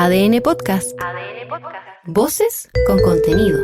ADN Podcast. Voces con contenido.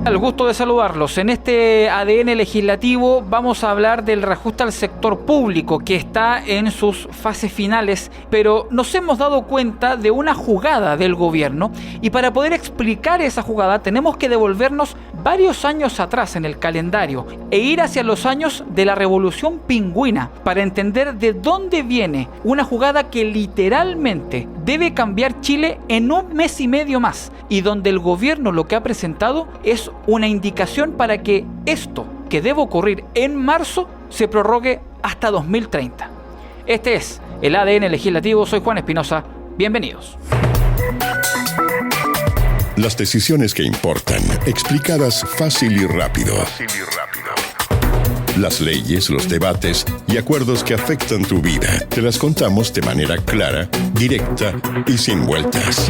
El gusto de saludarlos. En este ADN legislativo vamos a hablar del reajuste al sector público que está en sus fases finales, pero nos hemos dado cuenta de una jugada del gobierno y para poder explicar esa jugada tenemos que devolvernos varios años atrás en el calendario e ir hacia los años de la Revolución Pingüina para entender de dónde viene una jugada que literalmente debe cambiar Chile en un mes y medio más y donde el gobierno lo que ha presentado es una indicación para que esto que debe ocurrir en marzo se prorrogue hasta 2030. Este es el ADN legislativo. Soy Juan Espinosa. Bienvenidos. Las decisiones que importan, explicadas fácil y rápido. Las leyes, los debates y acuerdos que afectan tu vida, te las contamos de manera clara, directa y sin vueltas.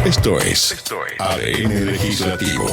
Esto es ADN Legislativo.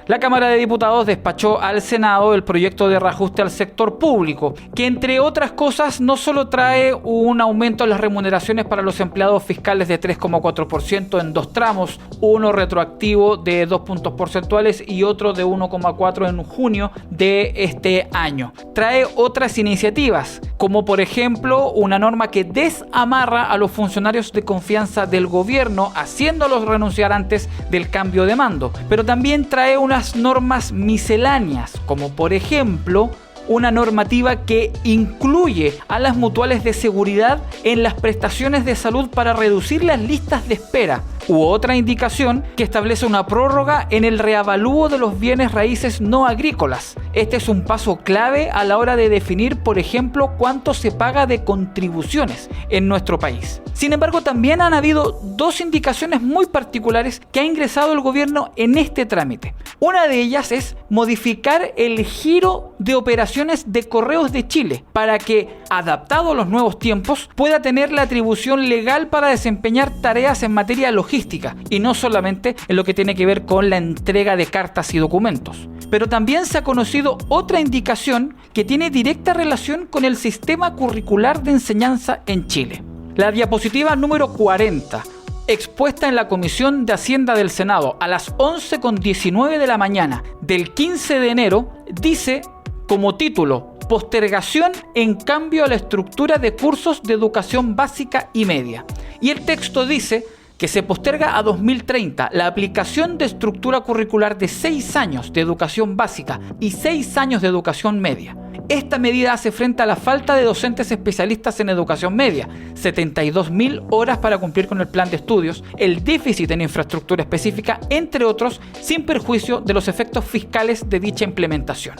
La Cámara de Diputados despachó al Senado el proyecto de reajuste al sector público, que entre otras cosas no solo trae un aumento en las remuneraciones para los empleados fiscales de 3,4% en dos tramos, uno retroactivo de 2 puntos porcentuales y otro de 1,4 en junio de este año. Trae otras iniciativas, como por ejemplo una norma que desamarra a los funcionarios de confianza del gobierno, haciéndolos renunciar antes del cambio de mando, pero también trae unas normas misceláneas, como por ejemplo una normativa que incluye a las mutuales de seguridad en las prestaciones de salud para reducir las listas de espera, u otra indicación que establece una prórroga en el reavalúo de los bienes raíces no agrícolas. Este es un paso clave a la hora de definir, por ejemplo, cuánto se paga de contribuciones en nuestro país. Sin embargo, también han habido dos indicaciones muy particulares que ha ingresado el gobierno en este trámite. Una de ellas es modificar el giro de operaciones de Correos de Chile para que, adaptado a los nuevos tiempos, pueda tener la atribución legal para desempeñar tareas en materia logística y no solamente en lo que tiene que ver con la entrega de cartas y documentos. Pero también se ha conocido otra indicación que tiene directa relación con el sistema curricular de enseñanza en Chile. La diapositiva número 40, expuesta en la Comisión de Hacienda del Senado a las 11:19 de la mañana del 15 de enero, dice como título: postergación en cambio a la estructura de cursos de educación básica y media. Y el texto dice que se posterga a 2030 la aplicación de estructura curricular de 6 años de educación básica y 6 años de educación media. Esta medida hace frente a la falta de docentes especialistas en educación media, 72.000 horas para cumplir con el plan de estudios, el déficit en infraestructura específica, entre otros, sin perjuicio de los efectos fiscales de dicha implementación.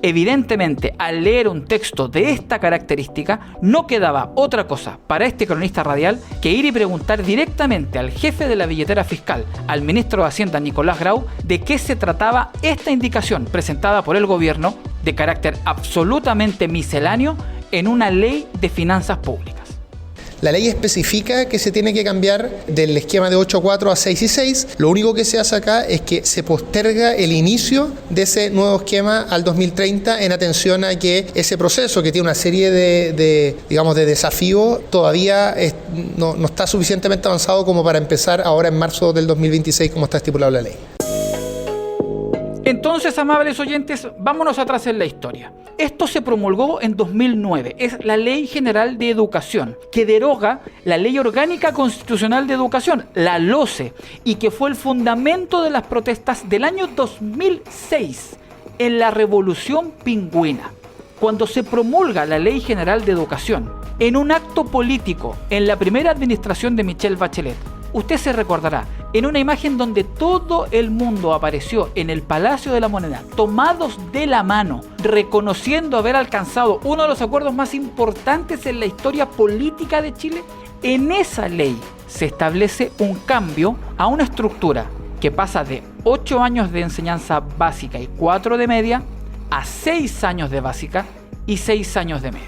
Evidentemente, al leer un texto de esta característica, no quedaba otra cosa para este cronista radial que ir y preguntar directamente al jefe de la billetera fiscal, al ministro de Hacienda Nicolás Grau, de qué se trataba esta indicación presentada por el gobierno de carácter absolutamente misceláneo en una ley de finanzas públicas. La ley especifica que se tiene que cambiar del esquema de 8.4 a 6.6. Lo único que se hace acá es que se posterga el inicio de ese nuevo esquema al 2030 en atención a que ese proceso, que tiene una serie de desafíos, todavía no está suficientemente avanzado como para empezar ahora en marzo del 2026 como está estipulado la ley. Entonces, amables oyentes, vámonos atrás en la historia. Esto se promulgó en 2009. Es la Ley General de Educación, que deroga la Ley Orgánica Constitucional de Educación, la LOCE, y que fue el fundamento de las protestas del año 2006 en la Revolución Pingüina. Cuando se promulga la Ley General de Educación, en un acto político en la primera administración de Michelle Bachelet, usted se recordará, en una imagen donde todo el mundo apareció en el Palacio de la Moneda, tomados de la mano, reconociendo haber alcanzado uno de los acuerdos más importantes en la historia política de Chile. En esa ley se establece un cambio a una estructura que pasa de 8 años de enseñanza básica y 4 de media a 6 años de básica y 6 años de media.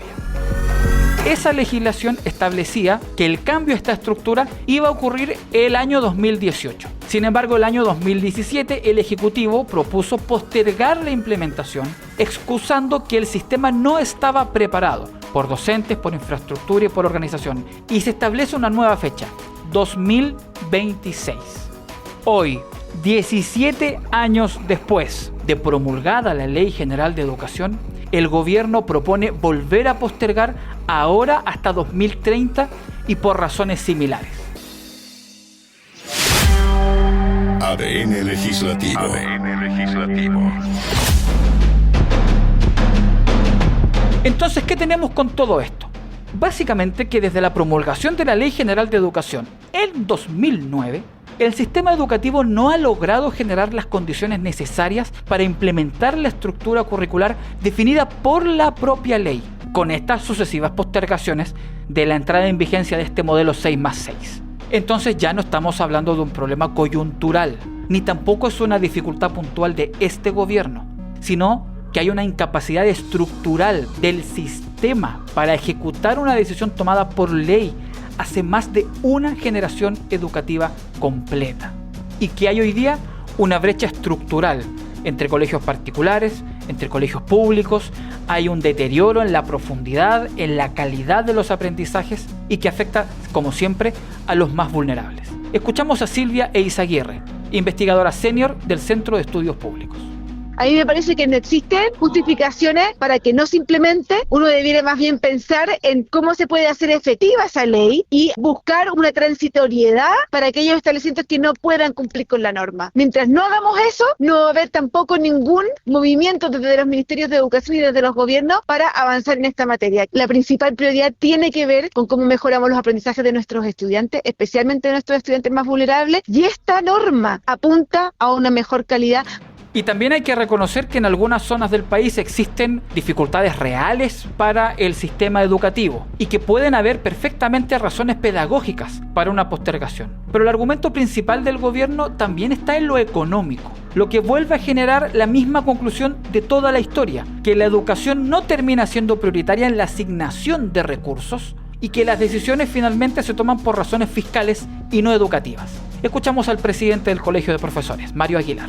Esa legislación establecía que el cambio a esta estructura iba a ocurrir el año 2018. Sin embargo, el año 2017 el Ejecutivo propuso postergar la implementación, excusando que el sistema no estaba preparado por docentes, por infraestructura y por organización, y se establece una nueva fecha, 2026. Hoy, 17 años después de promulgada la Ley General de Educación, el gobierno propone volver a postergar ahora hasta 2030 y por razones similares. ADN Legislativo. Entonces, ¿qué tenemos con todo esto? Básicamente que desde la promulgación de la Ley General de Educación en 2009, el sistema educativo no ha logrado generar las condiciones necesarias para implementar la estructura curricular definida por la propia ley, con estas sucesivas postergaciones de la entrada en vigencia de este modelo 6+6. Entonces ya no estamos hablando de un problema coyuntural, ni tampoco es una dificultad puntual de este gobierno, sino que hay una incapacidad estructural del sistema para ejecutar una decisión tomada por ley hace más de una generación educativa completa, y que hay hoy día una brecha estructural entre colegios particulares, entre colegios públicos, hay un deterioro en la profundidad, en la calidad de los aprendizajes y que afecta, como siempre, a los más vulnerables. Escuchamos a Silvia Eizaguirre, investigadora senior del Centro de Estudios Públicos. A mí me parece que no existen justificaciones para que no se implemente. Uno debiera más bien pensar en cómo se puede hacer efectiva esa ley y buscar una transitoriedad para aquellos establecimientos que no puedan cumplir con la norma. Mientras no hagamos eso, no va a haber tampoco ningún movimiento desde los ministerios de educación y desde los gobiernos para avanzar en esta materia. La principal prioridad tiene que ver con cómo mejoramos los aprendizajes de nuestros estudiantes, especialmente de nuestros estudiantes más vulnerables, y esta norma apunta a una mejor calidad. Y también hay que reconocer que en algunas zonas del país existen dificultades reales para el sistema educativo y que pueden haber perfectamente razones pedagógicas para una postergación. Pero el argumento principal del gobierno también está en lo económico, lo que vuelve a generar la misma conclusión de toda la historia, que la educación no termina siendo prioritaria en la asignación de recursos y que las decisiones finalmente se toman por razones fiscales y no educativas. Escuchamos al presidente del Colegio de Profesores, Mario Aguilar.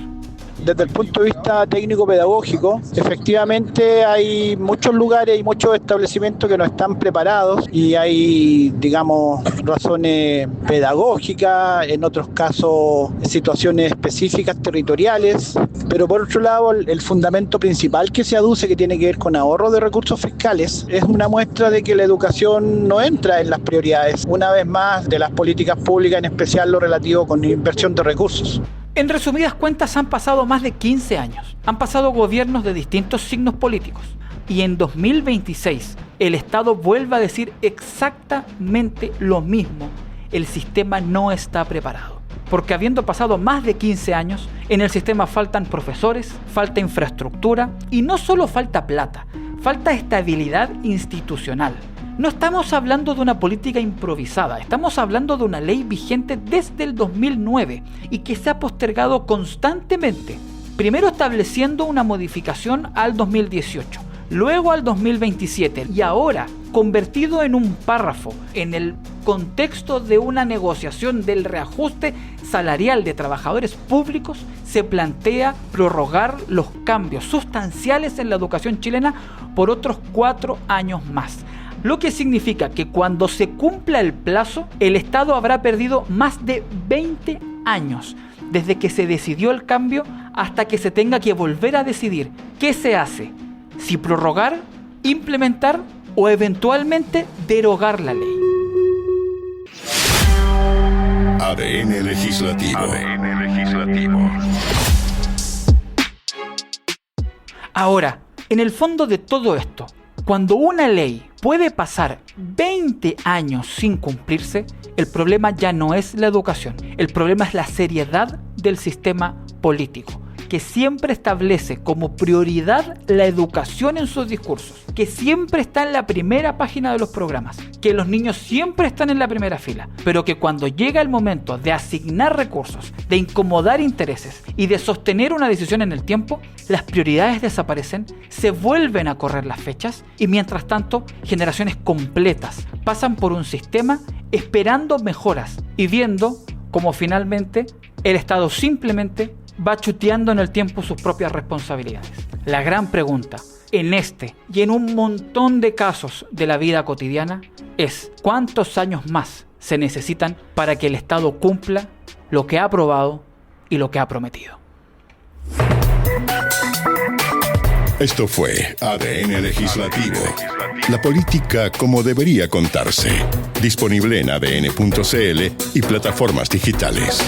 Desde el punto de vista técnico-pedagógico, efectivamente hay muchos lugares y muchos establecimientos que no están preparados y hay, digamos, razones pedagógicas, en otros casos situaciones específicas territoriales, pero por otro lado el fundamento principal que se aduce, que tiene que ver con ahorro de recursos fiscales, es una muestra de que la educación no entra en las prioridades, una vez más, de las políticas públicas, en especial lo relativo con inversión de recursos. En resumidas cuentas, han pasado más de 15 años. Han pasado gobiernos de distintos signos políticos. Y en 2026, el Estado vuelve a decir exactamente lo mismo. El sistema no está preparado. Porque habiendo pasado más de 15 años, en el sistema faltan profesores, falta infraestructura y no solo falta plata, falta estabilidad institucional. No estamos hablando de una política improvisada, estamos hablando de una ley vigente desde el 2009 y que se ha postergado constantemente, primero estableciendo una modificación al 2018, luego al 2027 y ahora, convertido en un párrafo en el contexto de una negociación del reajuste salarial de trabajadores públicos, se plantea prorrogar los cambios sustanciales en la educación chilena por otros 4 años más. Lo que significa que cuando se cumpla el plazo, el Estado habrá perdido más de 20 años, desde que se decidió el cambio hasta que se tenga que volver a decidir qué se hace, si prorrogar, implementar o eventualmente derogar la ley. ADN Legislativo. Ahora, en el fondo de todo esto, cuando una ley puede pasar 20 años sin cumplirse, el problema ya no es la educación, el problema es la seriedad del sistema político, que siempre establece como prioridad la educación en sus discursos, que siempre está en la primera página de los programas, que los niños siempre están en la primera fila, pero que cuando llega el momento de asignar recursos, de incomodar intereses y de sostener una decisión en el tiempo, las prioridades desaparecen, se vuelven a correr las fechas y mientras tanto generaciones completas pasan por un sistema esperando mejoras y viendo cómo finalmente el Estado simplemente va chuteando en el tiempo sus propias responsabilidades. La gran pregunta en este y en un montón de casos de la vida cotidiana es: ¿cuántos años más se necesitan para que el Estado cumpla lo que ha aprobado y lo que ha prometido? Esto fue ADN Legislativo. La política como debería contarse. Disponible en adn.cl y plataformas digitales.